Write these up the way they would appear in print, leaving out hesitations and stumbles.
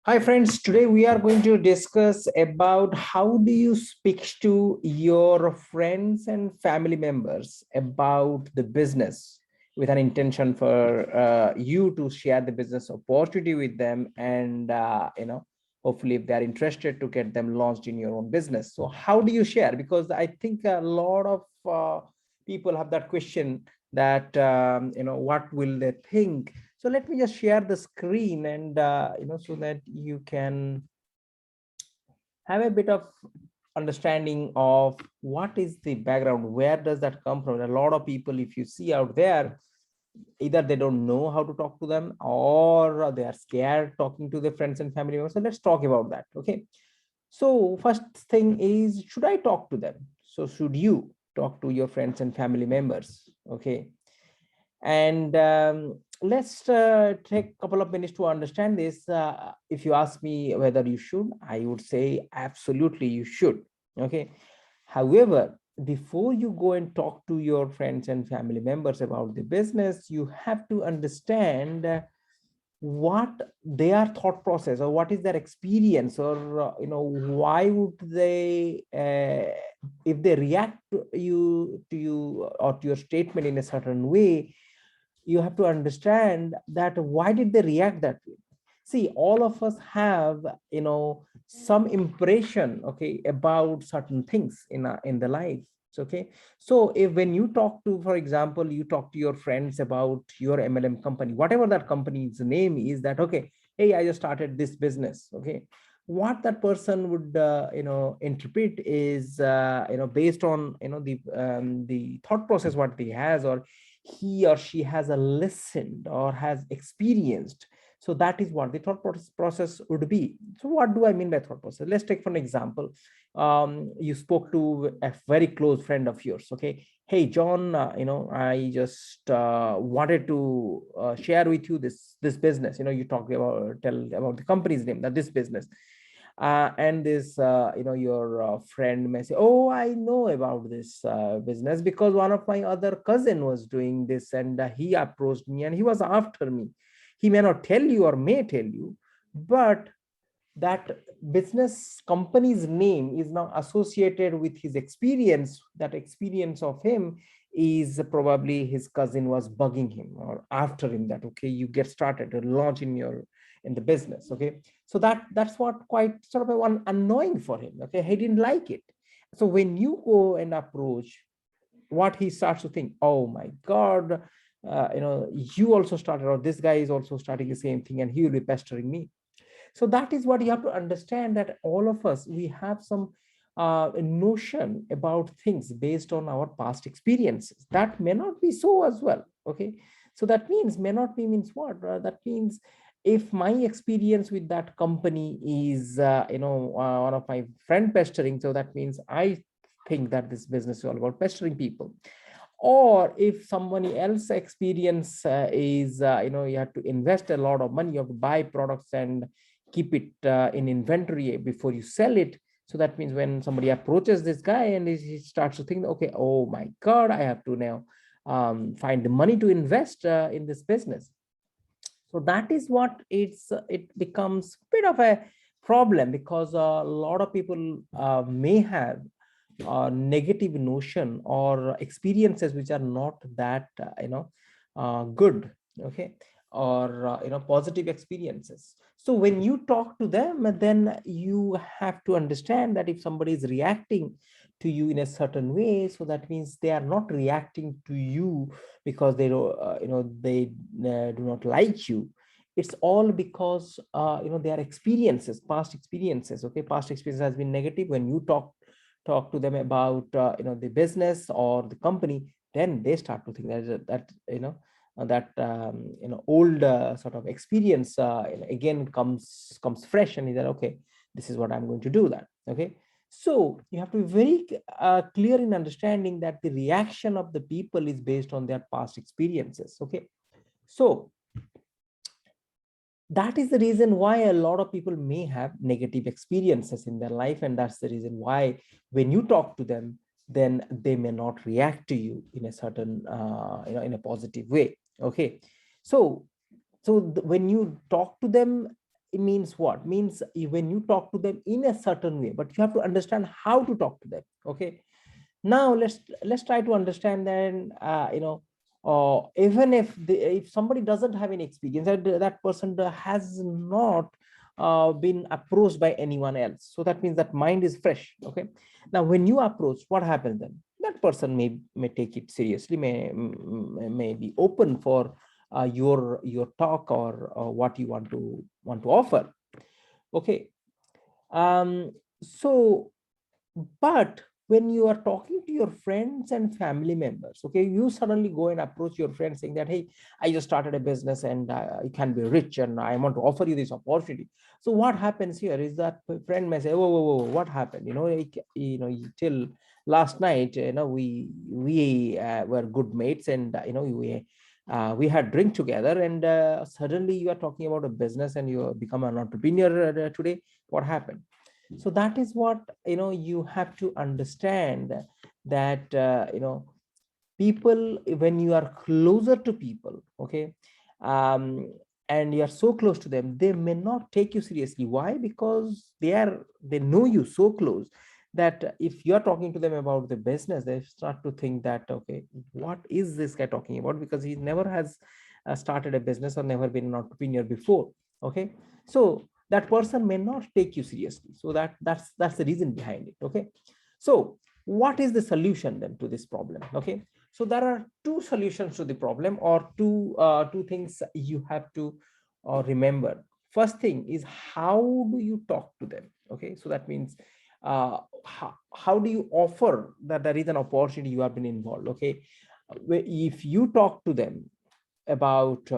Hi friends, today we are going to discuss about how do you speak to your friends and family members about the business with an intention for you to share the business opportunity with them and hopefully if they are interested to get them launched in your own business. So how do you share? Because I think a lot of people have that question that what will they think. So let me just share the screen and so that you can have a bit of understanding of what is the background, where does that come from. A lot of people, if you see out there, either they don't know how to talk to them or they are scared talking to their friends and family members. So let's talk about that. Okay, so first thing is, should I talk to them? So should you talk to your friends and family members? Okay, and let's take a couple of minutes to understand this. If you ask me whether you should, I would say absolutely you should. Okay. However, before you go and talk to your friends and family members about the business, you have to understand what their thought process or what is their experience, or why would they if they react to you or to your statement in a certain way. You have to understand that why did they react that way. See, all of us have some impression, okay, about certain things in the life. Okay, so if when you talk to, for example, you talk to your friends about your MLM company, whatever that company's name is, that okay, hey, I just started this business. Okay, what that person would interpret is based on the thought process what he has, or he or she has a listened or has experienced. So that is what the thought process would be. So what do I mean by thought process? Let's take for an example. You spoke to a very close friend of yours. Okay, hey John, I just wanted to share with you this business. You talk about, tell about the company's name, that this business. And this your friend may say, oh, I know about this business because one of my other cousin was doing this, and he approached me and he was after me. He may not tell you or may tell you, but that business company's name is now associated with his experience. That experience of him is probably his cousin was bugging him or after him, that okay, you get started to launch in the business. Okay, so that's what quite sort of a one annoying for him. Okay, he didn't like it. So when you go and approach, what he starts to think, oh my god, you also started, or this guy is also starting the same thing and he will be pestering me. So that is what you have to understand, that all of us, we have some notion about things based on our past experiences. That may not be so as well. Okay, so that means may not be means what? That means if my experience with that company is one of my friend pestering, so that means I think that this business is all about pestering people. Or if somebody else experience is you have to invest a lot of money, you have to buy products and keep it in inventory before you sell it. So that means when somebody approaches this guy and he starts to think, okay, oh my god, I have to now find the money to invest in this business. So that is what it becomes a bit of a problem, because a lot of people may have negative notion or experiences which are not that good. Okay, or positive experiences. So when you talk to them, then you have to understand that if somebody is reacting to you in a certain way, so that means they are not reacting to you because they don't they do not like you. It's all because their experiences, past experiences. Okay, past experience has been negative. When you talk to them about the business or the company, then they start to think that old sort of experience again comes fresh, and is that okay, this is what I'm going to do that. Okay, so you have to be very clear in understanding that the reaction of the people is based on their past experiences. Okay, so that is the reason why a lot of people may have negative experiences in their life, and that's the reason why when you talk to them, then they may not react to you in a certain in a positive way. Okay, so when you talk to them, it means what? Means when you talk to them in a certain way, but you have to understand how to talk to them. Okay. Now let's try to understand then, even if somebody doesn't have any experience, that person has not been approached by anyone else, so that means that mind is fresh. Okay. Now when you approach, what happens then? That person may take it seriously, may be open for your talk, or what you want to offer. Okay. So but when you are talking to your friends and family members, okay, you suddenly go and approach your friend saying that, hey, I just started a business and you can be rich and I want to offer you this opportunity. So what happens here is that friend may say, whoa, whoa, whoa, what happened? Till last night, we were good mates, and we had drink together, and suddenly you are talking about a business and you become an entrepreneur today. What happened? So that is what you have to understand, that people, when you are closer to people, okay, um, and you are so close to them, they may not take you seriously. Why? Because they know you so close, that if you are talking to them about the business, they start to think that, okay, what is this guy talking about, because he never has started a business or never been an entrepreneur before. Okay. So that person may not take you seriously. So that's the reason behind it. Okay. So what is the solution then to this problem? Okay. So there are two solutions to the problem, or two things you have to remember. First thing is, how do you talk to them? Okay. So that means how do you offer that there is an opportunity you have been involved? Okay. If you talk to them about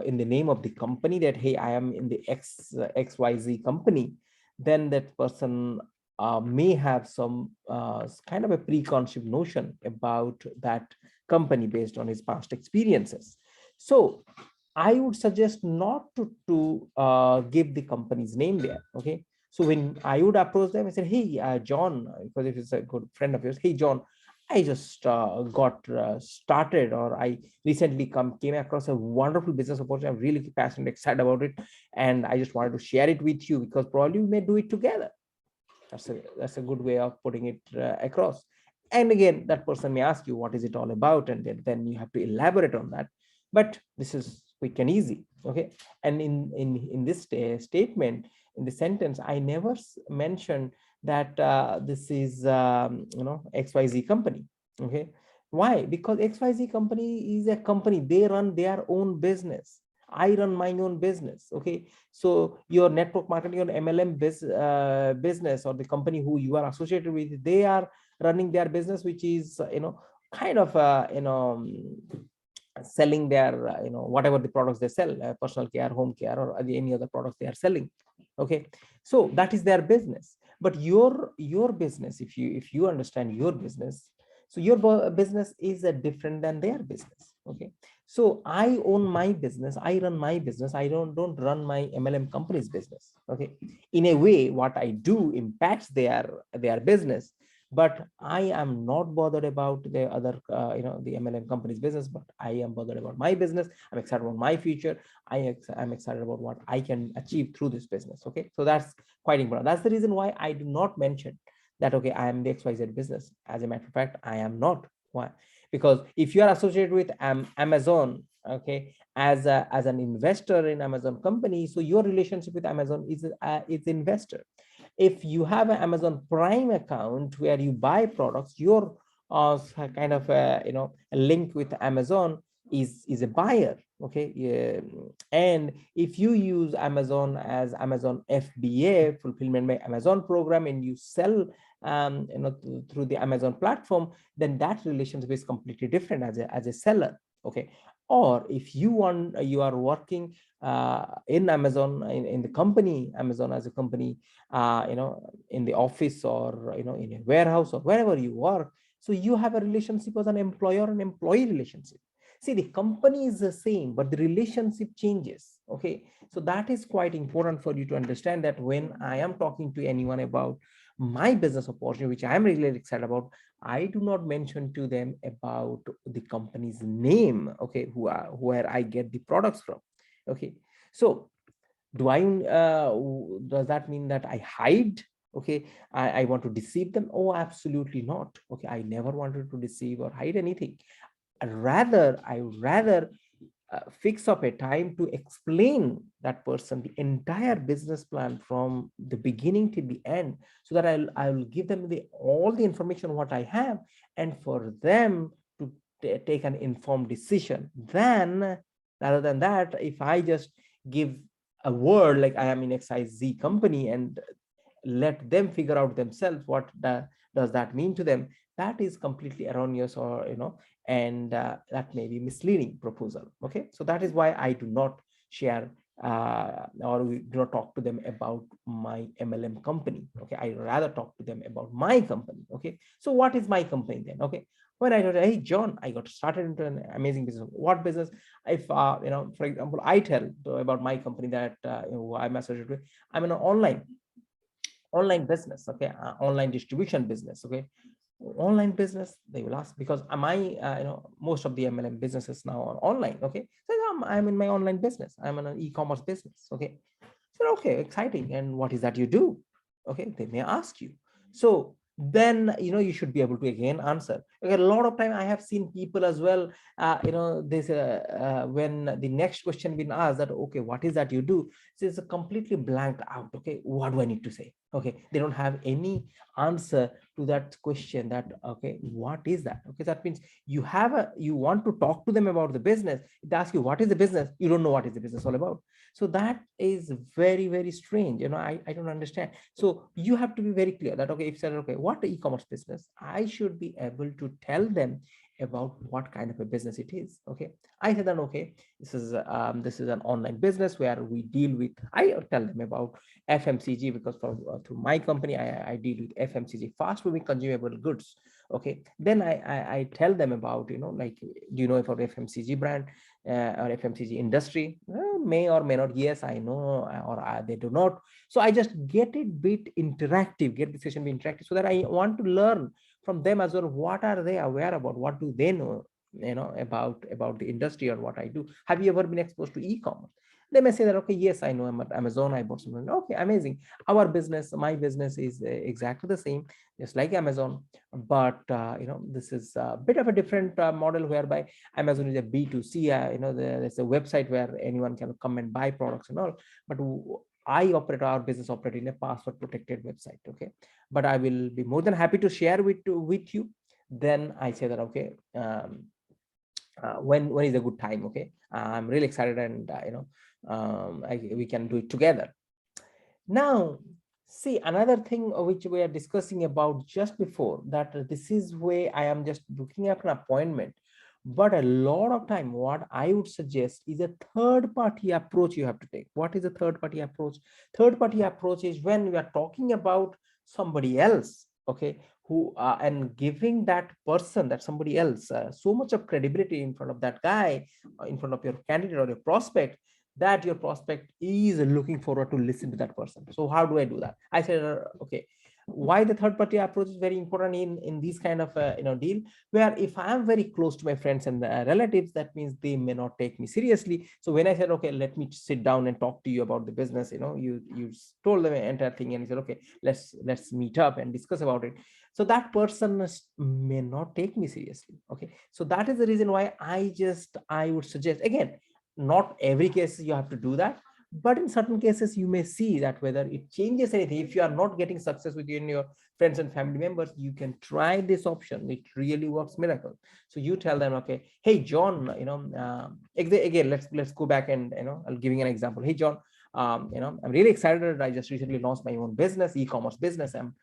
in the name of the company, that, hey, I am in the XYZ company, then that person may have some kind of a preconceived notion about that company based on his past experiences. So I would suggest not to give the company's name there. Okay. So when I would approach them, I said, hey, John, because if it's a good friend of yours, hey, John, I just got started, or I recently came across a wonderful business opportunity. I'm really passionate, excited about it, and I just wanted to share it with you, because probably we may do it together. That's a good way of putting it across. And again, that person may ask you, what is it all about, and then you have to elaborate on that. But this is quick and easy. Okay. And in this statement, in the sentence, I never mentioned that this is XYZ company. Okay. Why? Because XYZ company is a company, they run their own business, I run my own business. Okay. So your network marketing, your MLM business, or the company who you are associated with, they are running their business, which is kind of selling their whatever the products they sell, personal care, home care, or any other products they are selling. Okay. So that is their business. But your business, if you understand your business, so your business is different than their business. Okay. So I own my business, I run my business, I don't run my MLM company's business. Okay. In a way, what I do impacts their business, but I am not bothered about the other the MLM company's business, but I am bothered about my business. I'm excited about my future. I'm excited about what I can achieve through this business. Okay. So that's quite important. That's the reason why I do not mention that, okay, I am the XYZ business. As a matter of fact, I am not. Why? Because if you are associated with Amazon, okay, as an investor in Amazon company, so your relationship with Amazon is investor. If you have an Amazon Prime account where you buy products, your kind of a link with Amazon is a buyer. Okay. Yeah. And if you use Amazon as Amazon FBA, fulfillment by Amazon program, and you sell through the Amazon platform, then that relationship is completely different as a seller. Okay. Or if you are working in Amazon, in the company Amazon, as a company, in the office, or in a warehouse, or wherever you work, so you have a relationship as an employer and employee relationship. See, the company is the same, but the relationship changes. Okay. So that is quite important for you to understand, that when I am talking to anyone about my business opportunity, which I am really excited about, I do not mention to them about the company's name. Okay. Where I get the products from. Okay. So Do I does that mean that I hide? Okay, I want to deceive them? Oh, absolutely not. Okay, I never wanted to deceive or hide anything. I rather fix up a time to explain that person the entire business plan from the beginning to the end, so that I'll give them all the information what I have, and for them to take an informed decision. Then, rather than that, if I just give a word like I am in XYZ company and let them figure out themselves what does that mean to them, that is completely erroneous, or and that may be misleading proposal. Okay, so that is why I do not share or we do not talk to them about my MLM company. Okay, I rather talk to them about my company. Okay, so what is my company then? Okay, when I told, hey John, I got started into an amazing business. What business? If for example, I tell about my company that I'm associated with, I'm an online business. Okay, online distribution business. Okay, online business, they will ask, because my most of the MLM businesses now are online. Okay, so I'm in my online business, I'm in an e-commerce business. Okay, so okay, exciting, and what is that you do? Okay, they may ask you. So then you should be able to again answer. Okay, a lot of time I have seen people as well, this when the next question been asked, that okay, what is that you do, so it's a completely blanked out. Okay, what do I need to say? Okay, they don't have any answer to that question, that okay, what is that? Okay, that means you want to talk to them about the business, they ask you what is the business, you don't know what is the business all about. So that is very, very strange. I don't understand. So you have to be very clear that okay, if said okay, what e-commerce business, I should be able to tell them about what kind of a business it is. Okay, I said that okay, this is an online business where we deal with, I tell them about FMCG, because through my company I deal with FMCG, fast moving consumable goods. Okay, then I tell them about like, do you know about FMCG brand or FMCG industry? May or may not. Yes, I know, or they do not. So I just get it bit interactive, get the session be interactive, so that I want to learn from them as well. What are they aware about? What do they know? About the industry or what I do. Have you ever been exposed to e-commerce? They may say that okay, yes, I know, I'm at Amazon, I bought something. Okay, amazing. Our business, my business is exactly the same, just like Amazon, but this is a bit of a different model, whereby Amazon is a B2C. There's a website where anyone can come and buy products and all. But our business operate in a password protected website. Okay, but I will be more than happy to share with you. Then I say that okay, when is a good time? Okay, I'm really excited, and we can do it together. Now, see, another thing which we are discussing about just before that, this is where I am just booking up an appointment. But a lot of time, what I would suggest is a third party approach you have to take. What is a third party approach? Third party approach is when we are talking about somebody else, okay, who and giving that person, that somebody else, so much of credibility in front of that guy, in front of your candidate or your prospect, that your prospect is looking forward to listen to that person. So how do I do that? I said okay, why the third party approach is very important in these kind of deal, where if I am very close to my friends and relatives, that means they may not take me seriously. So when I said okay, let me sit down and talk to you about the business, you told them the entire thing, and you said okay, let's meet up and discuss about it. So that person may not take me seriously. Okay, so that is the reason why I would suggest, again, not every case you have to do that, but in certain cases you may see that whether it changes anything. If you are not getting success within your friends and family members, you can try this option. It really works miracle. So you tell them okay, hey John, again, let's go back, and I'll giving an example. Hey John, I'm really excited. I just recently launched my own business, e-commerce business. I'm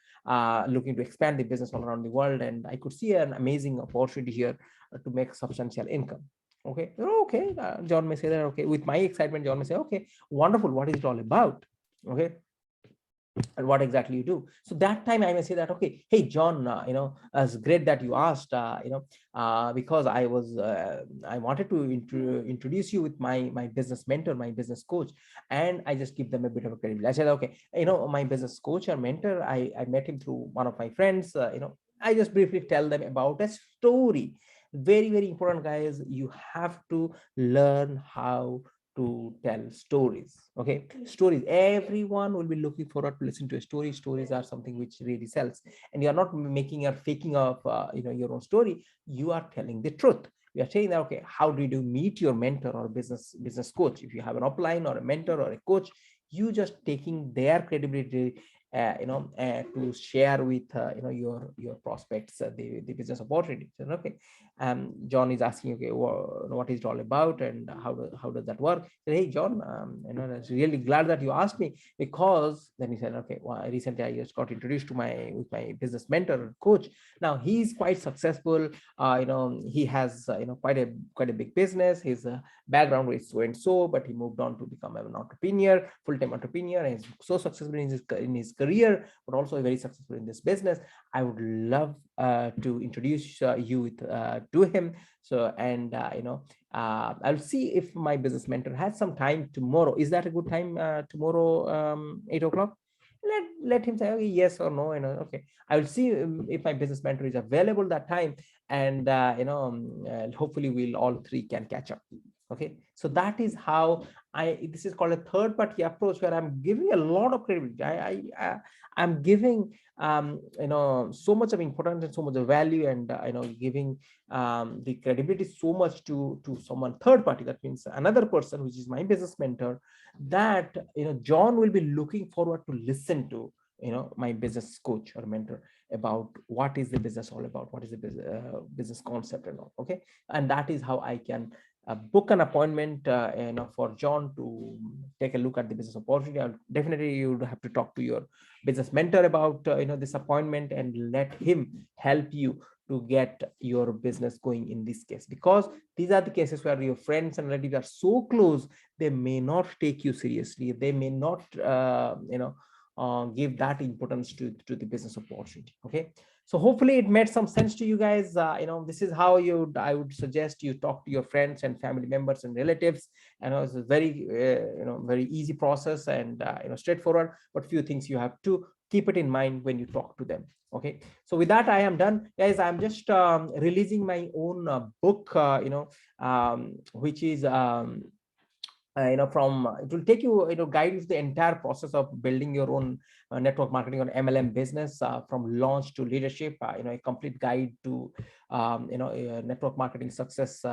looking to expand the business all around the world, and I could see an amazing opportunity here to make substantial income. Okay, okay, John may say that okay, with my excitement, John may say okay, wonderful, what is it all about? Okay, and what exactly you do. So that time I may say that okay, hey John, it's great that you asked, because I wanted to introduce you with my business mentor, my business coach. And I just give them a bit of a credibility. I said okay, my business coach or mentor, I met him through one of my friends. I just briefly tell them about a story. Very, very important, guys. You have to learn how to tell stories. Okay, stories. Everyone will be looking forward to listen to a story. Stories are something which really sells, and you are not making or faking up, your own story. You are telling the truth. You are saying that, okay, how did you meet your mentor or business coach? If you have an upline or a mentor or a coach, you just taking their credibility, to share with your prospects, the business opportunities. And okay, John is asking, okay, what is it all about, and how does that work? I said, hey John, I'm really glad that you asked me, because then he said, okay, well, recently I just got introduced to my business mentor and coach. Now he's quite successful. He has quite a big business. His background is so and so, but he moved on to become an entrepreneur, full-time entrepreneur, and he's so successful in his career, but also very successful in this business. I would love to introduce you to him. So, and I'll see if my business mentor has some time tomorrow. Is that a good time tomorrow, 8 o'clock? Let him say, okay, yes or no. Okay, I will see if my business mentor is available that time, and hopefully we'll all three can catch up. Okay, so that is how this is called a third party approach, where I'm giving a lot of credibility. I'm giving so much of importance and so much of value, and giving the credibility so much to someone third party. That means another person, which is my business mentor, that John will be looking forward to listen to my business coach or mentor about what is the business all about, what is the business concept and all. Okay, and that is how I can book an appointment for John to take a look at the business opportunity. Definitely you would have to talk to your business mentor about this appointment, and let him help you to get your business going in this case, because these are the cases where your friends and relatives are so close, they may not take you seriously. They may not give that importance to the business opportunity. Okay, so hopefully it made some sense to you guys. This is how I would suggest you talk to your friends and family members and relatives. It's a very very easy process, and straightforward, but few things you have to keep it in mind when you talk to them. Okay, so with that I am done, guys. I'm just releasing my own book, which is from it will take you, guide you the entire process of building your own network marketing or MLM business, from launch to leadership. A complete guide to network marketing success,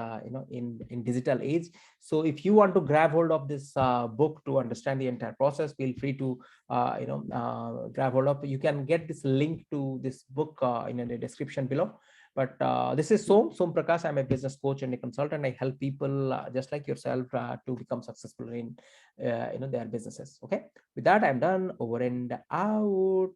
in digital age. So if you want to grab hold of this book to understand the entire process, feel free to grab hold of. You can get this link to this book in the description below. But this is Som Prakash. I'm a business coach and a consultant. I help people just like yourself to become successful in their businesses. Okay. With that, I'm done. Over and out.